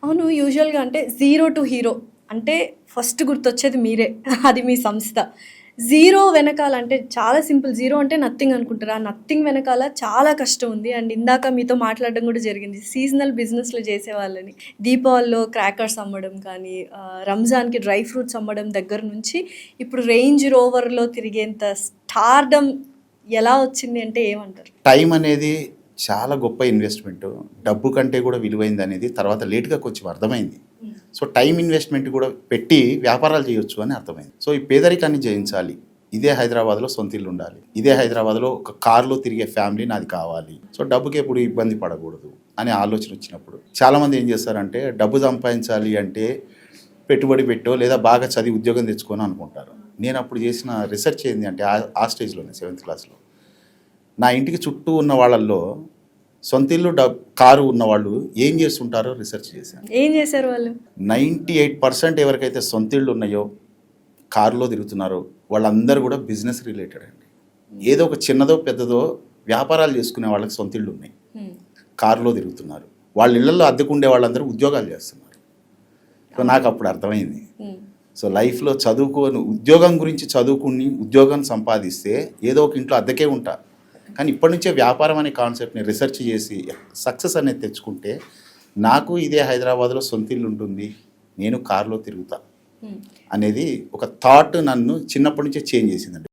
అవును. యూజువల్‌గా అంటే జీరో టు హీరో అంటే ఫస్ట్ గుర్తొచ్చేది మీరే. అది మీ సంస్థ. జీరో వెనకాల అంటే చాలా సింపుల్. జీరో అంటే నథింగ్ అనుకుంటారు. ఆ నథింగ్ వెనకాల చాలా కష్టం ఉంది. అండ్ ఇందాక మీతో మాట్లాడడం కూడా జరిగింది. సీజనల్ బిజినెస్‌లు చేసేవాళ్ళని. దీపావళిలో క్రాకర్స్ అమ్మడం కానీ, రంజాన్‌కి డ్రై ఫ్రూట్స్ అమ్మడం దగ్గర నుంచి ఇప్పుడు రేంజ్ రోవర్‌లో తిరిగేంత స్టార్డమ్ ఎలా వచ్చింది అంటే ఏమంటారు? టైం అనేది చాలా గొప్ప ఇన్వెస్ట్మెంట్. డబ్బు కంటే కూడా విలువైంది అనేది తర్వాత లేట్గా కొంచెం అర్థమైంది. సో టైం ఇన్వెస్ట్మెంట్ కూడా పెట్టి వ్యాపారాలు చేయొచ్చు అని అర్థమైంది. సో ఈ పేదరికాన్ని జయించాలి. ఇదే హైదరాబాద్లో సొంత ఇల్లు ఉండాలి. ఇదే హైదరాబాద్లో ఒక కార్లో తిరిగే ఫ్యామిలీ నాది కావాలి. సో డబ్బుకి ఎప్పుడు ఇబ్బంది పడకూడదు అనే ఆలోచన వచ్చినప్పుడు చాలామంది ఏం చేస్తారంటే డబ్బు సంపాదించాలి అంటే పెట్టుబడి పెట్టో లేదా బాగా చదివి ఉద్యోగం తెచ్చుకొని అనుకుంటారు. నేను అప్పుడు చేసిన రీసెర్చ్ ఏంటి అంటే ఆ స్టేజ్లోనే 7th క్లాస్లో నా ఇంటికి చుట్టూ ఉన్న వాళ్ళల్లో సొంత ఇల్లు కారు ఉన్నవాళ్ళు ఏం చేస్తుంటారో రీసెర్చ్ చేశాను. ఏం చేశారు వాళ్ళు? 98% ఎవరికైతే సొంత ఇళ్ళు ఉన్నాయో కారులో తిరుగుతున్నారో వాళ్ళందరూ కూడా బిజినెస్ రిలేటెడ్ అండి. ఏదో ఒక చిన్నదో పెద్దదో వ్యాపారాలు చేసుకునే వాళ్ళకి సొంత ఇళ్ళు ఉన్నాయి, కారులో తిరుగుతున్నారు. వాళ్ళ ఇళ్లలో అద్దెకుండే వాళ్ళందరూ ఉద్యోగాలు చేస్తున్నారు. సో నాకు అప్పుడు అర్థమైంది. సో లైఫ్లో చదువుకొని ఉద్యోగం గురించి చదువుకుని ఉద్యోగం సంపాదిస్తే ఏదో ఒక ఇంట్లో అద్దెకే ఉంటారు. కానీ ఇప్పటి నుంచే వ్యాపారం అనే కాన్సెప్ట్ని రీసెర్చ్ చేసి సక్సెస్ అనేది తెచ్చుకుంటే నాకు ఇదే హైదరాబాద్లో సొంత ఇల్లు ఉంటుంది, నేను కారులో తిరుగుతా అనేది ఒక థాట్ నన్ను చిన్నప్పటి నుంచే చేంజ్ చేసిందండి.